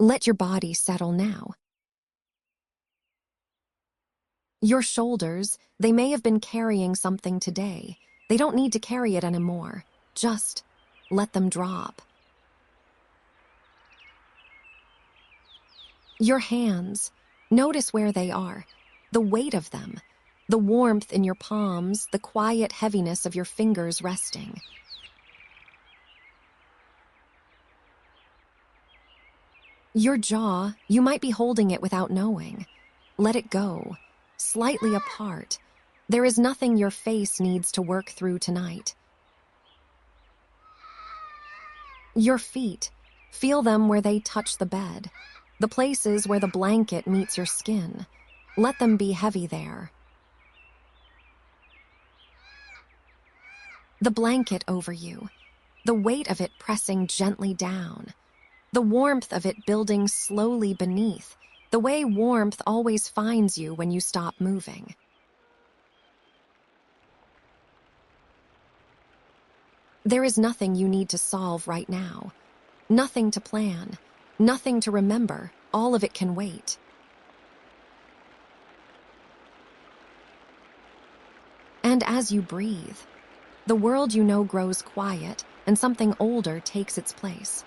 Let your body settle now. Your shoulders, they may have been carrying something today. They don't need to carry it anymore. Just let them drop. Your hands, notice where they are, the weight of them, the warmth in your palms, the quiet heaviness of your fingers resting. Your jaw, you might be holding it without knowing. Let it go, slightly apart. There is nothing your face needs to work through tonight. Your feet, feel them where they touch the bed, the places where the blanket meets your skin. Let them be heavy there. The blanket over you, the weight of it pressing gently down, the warmth of it building slowly beneath, the way warmth always finds you when you stop moving. There is nothing you need to solve right now, nothing to plan, nothing to remember. All of it can wait. And as you breathe, the world you know grows quiet and something older takes its place.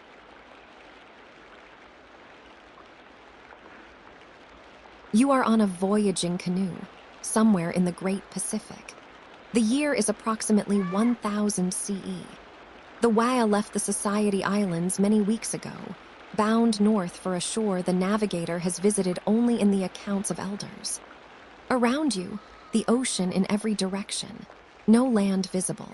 You are on a voyaging canoe, somewhere in the Great Pacific. The year is approximately 1000 CE. The Waya left the Society Islands many weeks ago, bound north for a shore the navigator has visited only in the accounts of elders. Around you, the ocean in every direction, no land visible,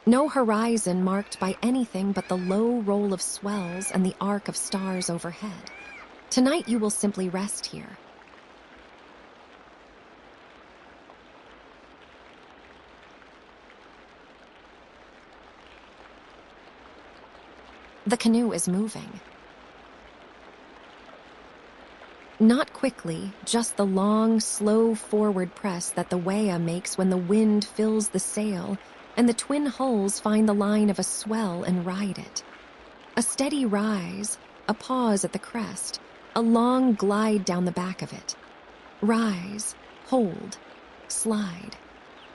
no horizon marked by anything but the low roll of swells and the arc of stars overhead. Tonight you will simply rest here. The canoe is moving. Not quickly, just the long, slow forward press that the Waya makes when the wind fills the sail and the twin hulls find the line of a swell and ride it. A steady rise, a pause at the crest, a long glide down the back of it. Rise, hold, slide.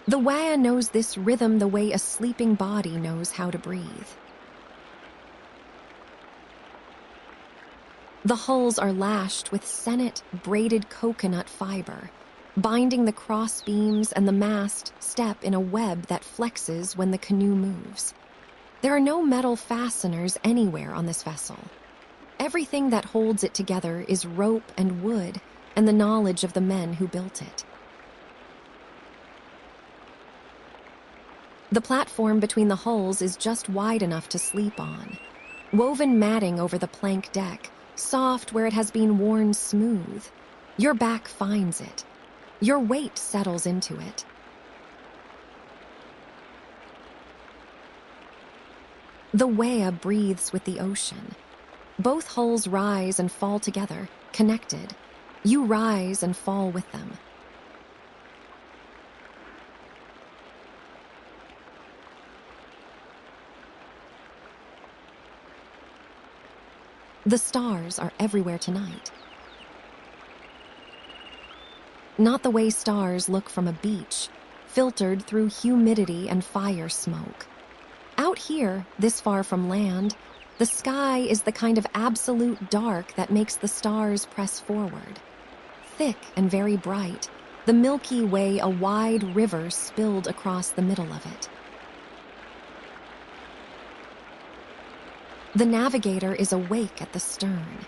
The Waya knows this rhythm the way a sleeping body knows how to breathe. The hulls are lashed with sennit braided coconut fiber, binding the crossbeams and the mast step in a web that flexes when the canoe moves. There are no metal fasteners anywhere on this vessel. Everything that holds it together is rope and wood and the knowledge of the men who built it. The platform between the hulls is just wide enough to sleep on. Woven matting over the plank deck, soft where it has been worn smooth. Your back finds it. Your weight settles into it. The Waya breathes with the ocean. Both hulls rise and fall together, connected. You rise and fall with them. The stars are everywhere tonight. Not the way stars look from a beach, filtered through humidity and fire smoke. Out here, this far from land, the sky is the kind of absolute dark that makes the stars press forward. Thick and very bright, the Milky Way, a wide river spilled across the middle of it. The navigator is awake at the stern.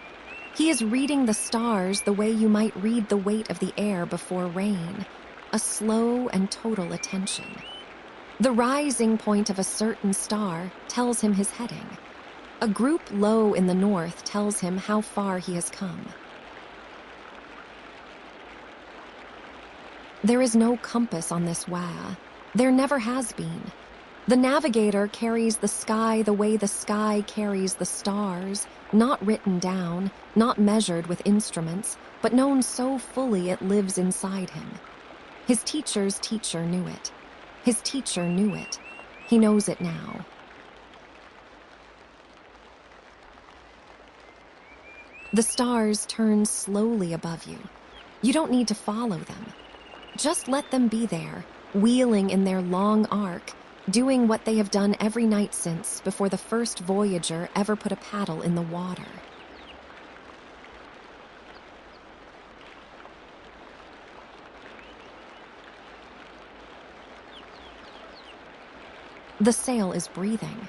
He is reading the stars the way you might read the weight of the air before rain, a slow and total attention. The rising point of a certain star tells him his heading. A group low in the north tells him how far he has come. There is no compass on this Waya. There never has been. The navigator carries the sky the way the sky carries the stars, not written down, not measured with instruments, but known so fully it lives inside him. His teacher's teacher knew it. His teacher knew it. He knows it now. The stars turn slowly above you. You don't need to follow them. Just let them be there, wheeling in their long arc, doing what they have done every night since before the first voyager ever put a paddle in the water. The sail is breathing.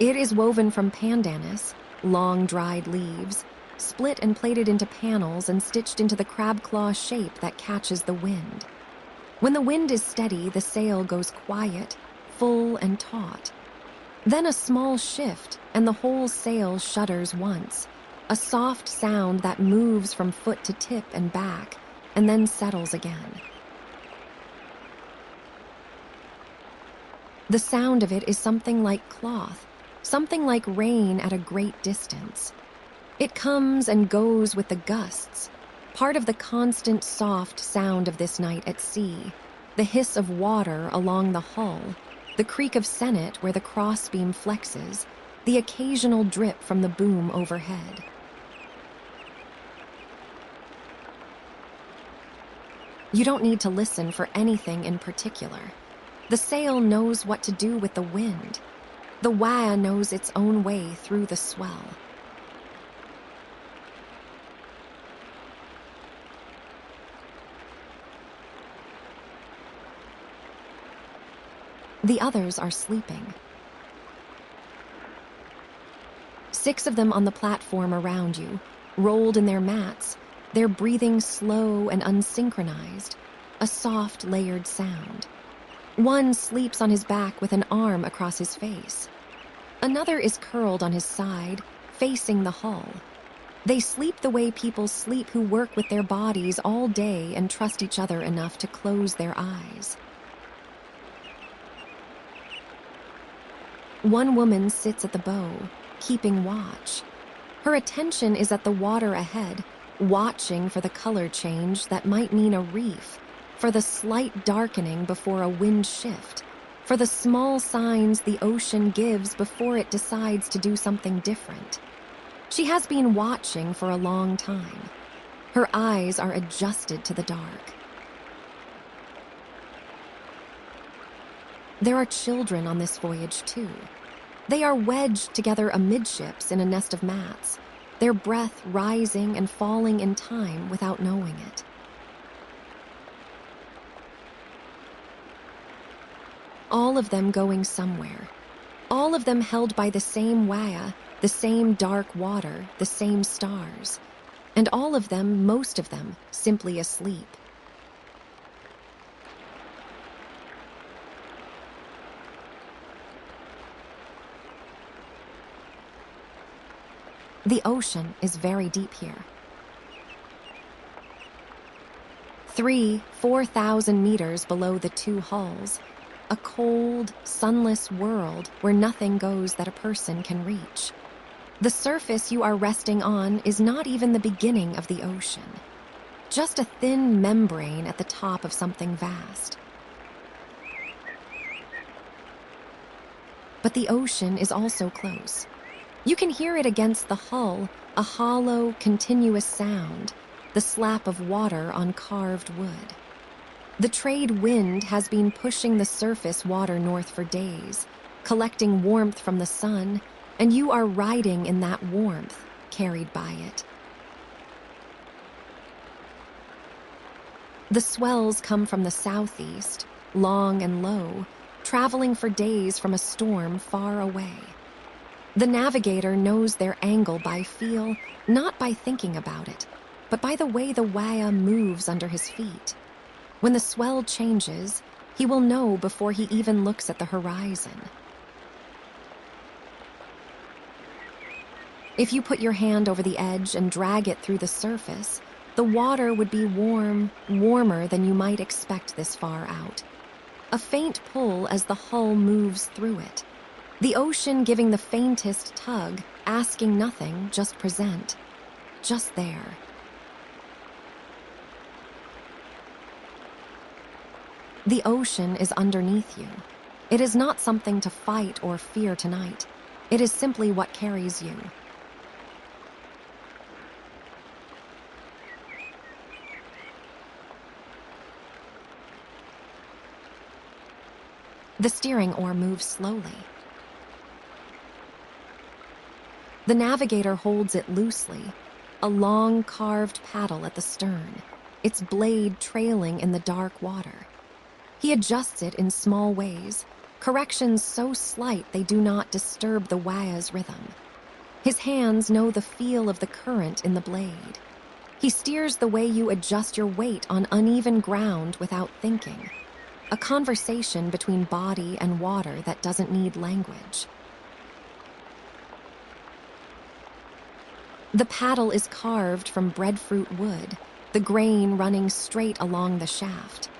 It is woven from pandanus, long dried leaves, split and plated into panels and stitched into the crab claw shape that catches the wind. When the wind is steady, the sail goes quiet, full and taut. Then a small shift, and the whole sail shudders once, a soft sound that moves from foot to tip and back, and then settles again. The sound of it is something like cloth, something like rain at a great distance. It comes and goes with the gusts, part of the constant soft sound of this night at sea, the hiss of water along the hull, the creak of sennit where the crossbeam flexes, the occasional drip from the boom overhead. You don't need to listen for anything in particular. The sail knows what to do with the wind. The wah knows its own way through the swell. The others are sleeping. 6 of them on the platform around you, rolled in their mats, their breathing slow and unsynchronized, a soft, layered sound. One sleeps on his back with an arm across his face. Another is curled on his side, facing the hull. They sleep the way people sleep who work with their bodies all day and trust each other enough to close their eyes. One woman sits at the bow, keeping watch. Her attention is at the water ahead, watching for the color change that might mean a reef, for the slight darkening before a wind shift, for the small signs the ocean gives before it decides to do something different. She has been watching for a long time. Her eyes are adjusted to the dark. There are children on this voyage, too. They are wedged together amidships in a nest of mats, their breath rising and falling in time without knowing it. All of them going somewhere. All of them held by the same waya, the same dark water, the same stars. And all of them, most of them, simply asleep. The ocean is very deep here. 4,000 meters below the 2 hulls, a cold, sunless world where nothing goes that a person can reach. The surface you are resting on is not even the beginning of the ocean, just a thin membrane at the top of something vast. But the ocean is also close. You can hear it against the hull, a hollow, continuous sound, the slap of water on carved wood. The trade wind has been pushing the surface water north for days, collecting warmth from the sun, and you are riding in that warmth, carried by it. The swells come from the southeast, long and low, traveling for days from a storm far away. The navigator knows their angle by feel, not by thinking about it, but by the way the waya moves under his feet. When the swell changes, he will know before he even looks at the horizon. If you put your hand over the edge and drag it through the surface, the water would be warm, warmer than you might expect this far out. A faint pull as the hull moves through it. The ocean giving the faintest tug, asking nothing, just present. Just there. The ocean is underneath you. It is not something to fight or fear tonight. It is simply what carries you. The steering oar moves slowly. The navigator holds it loosely, a long carved paddle at the stern, its blade trailing in the dark water. He adjusts it in small ways, corrections so slight they do not disturb the waya's rhythm. His hands know the feel of the current in the blade. He steers the way you adjust your weight on uneven ground without thinking. A conversation between body and water that doesn't need language. The paddle is carved from breadfruit-wood, the grain running straight along the shaft.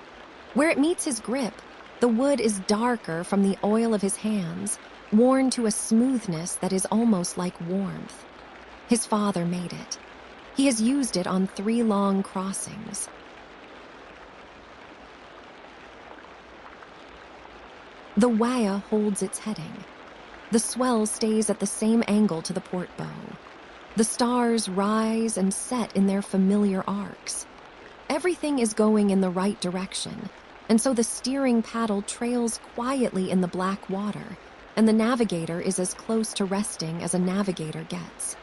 Where it meets his grip, the wood is darker from the oil of his hands, worn to a smoothness that is almost like warmth. His father made it. He has used it on 3 long crossings. The waya holds its heading. The swell stays at the same angle to the port bow. The stars rise and set in their familiar arcs. Everything is going in the right direction, and so the steering paddle trails quietly in the black water, and the navigator is as close to resting as a navigator gets.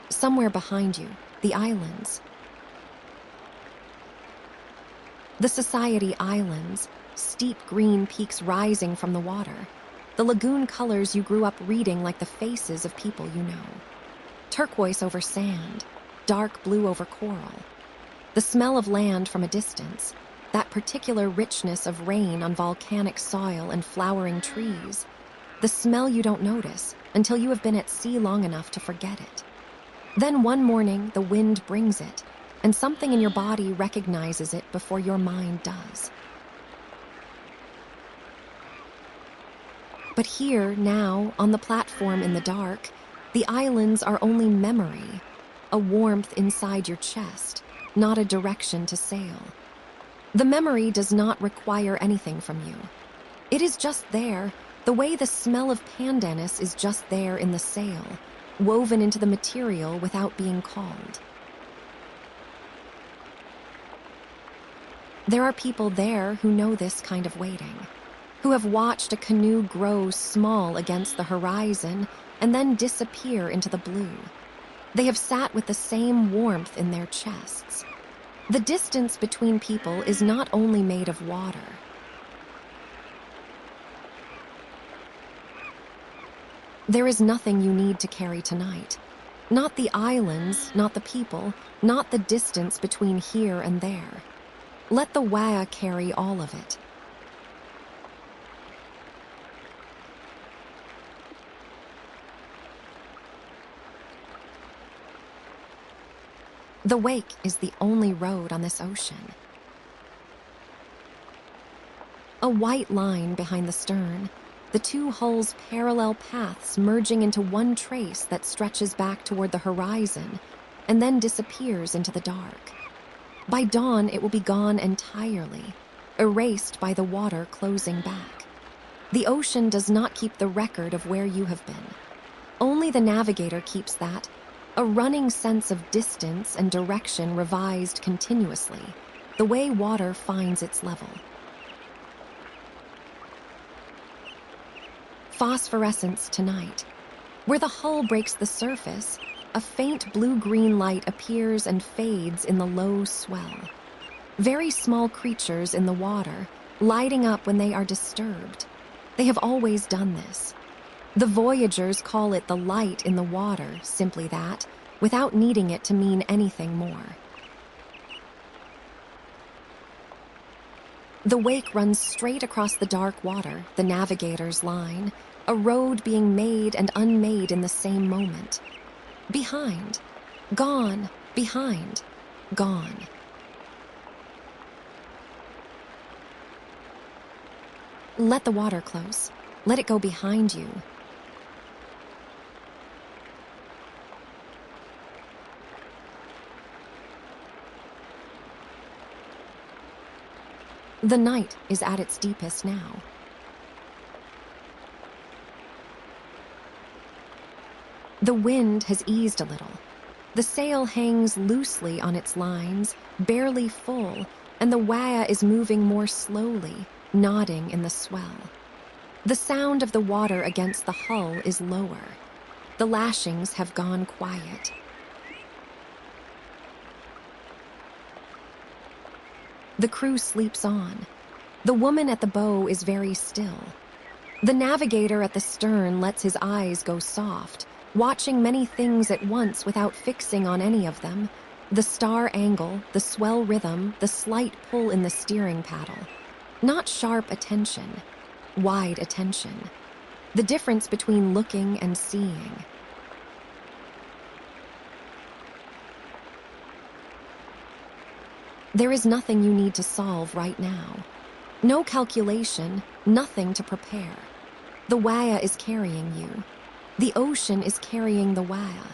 Somewhere behind you, the islands. The Society Islands, steep green peaks rising from the water. The lagoon colors you grew up reading like the faces of people you know. Turquoise over sand, dark blue over coral. The smell of land from a distance, that particular richness of rain on volcanic soil and flowering trees. The smell you don't notice until you have been at sea long enough to forget it. Then one morning, the wind brings it, and something in your body recognizes it before your mind does. But here, now, on the platform in the dark, the islands are only memory, a warmth inside your chest, not a direction to sail. The memory does not require anything from you. It is just there, the way the smell of pandanus is just there in the sail, woven into the material without being called. There are people there who know this kind of waiting, who have watched a canoe grow small against the horizon and then disappear into the blue. They have sat with the same warmth in their chests. The distance between people is not only made of water. There is nothing you need to carry tonight. Not the islands, not the people, not the distance between here and there. Let the waya carry all of it. The wake is the only road on this ocean. A white line behind the stern, the 2 hulls' parallel paths merging into one trace that stretches back toward the horizon and then disappears into the dark. By dawn, it will be gone entirely, erased by the water closing back. The ocean does not keep the record of where you have been. Only the navigator keeps that, a running sense of distance and direction revised continuously, the way water finds its level. Phosphorescence tonight. Where the hull breaks the surface, a faint blue-green light appears and fades in the low swell. Very small creatures in the water, lighting up when they are disturbed. They have always done this. The voyagers call it the light in the water, simply that, without needing it to mean anything more. The wake runs straight across the dark water, the navigator's line, a road being made and unmade in the same moment. Behind, gone, behind, gone. Let the water close. Let it go behind you. The night is at its deepest now. The wind has eased a little. The sail hangs loosely on its lines, barely full, and the waya is moving more slowly, nodding in the swell. The sound of the water against the hull is lower. The lashings have gone quiet. The crew sleeps on. The woman at the bow is very still. The navigator at the stern lets his eyes go soft, watching many things at once without fixing on any of them. The star angle, the swell rhythm, the slight pull in the steering paddle. Not sharp attention, wide attention. The difference between looking and seeing. There is nothing you need to solve right now. No calculation, nothing to prepare. The waya is carrying you. The ocean is carrying the waya.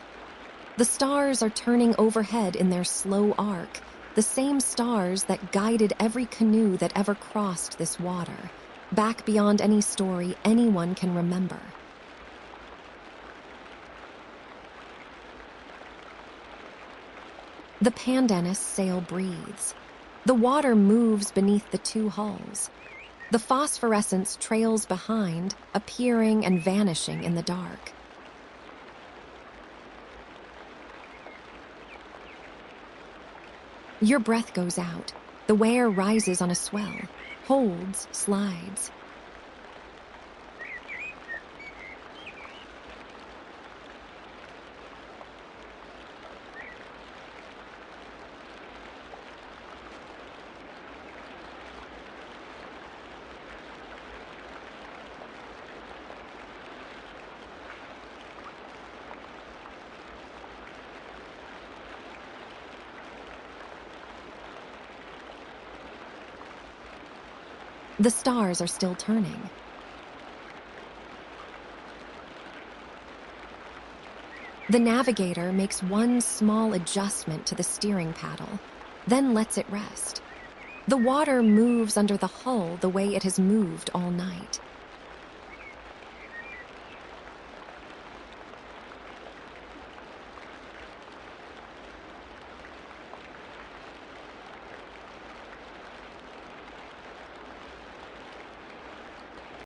The stars are turning overhead in their slow arc, the same stars that guided every canoe that ever crossed this water, back beyond any story anyone can remember. The pandanus sail breathes. The water moves beneath the two hulls. The phosphorescence trails behind, appearing and vanishing in the dark. Your breath goes out. The ware rises on a swell, holds, slides. The stars are still turning. The navigator makes one small adjustment to the steering paddle, then lets it rest. The water moves under the hull the way it has moved all night.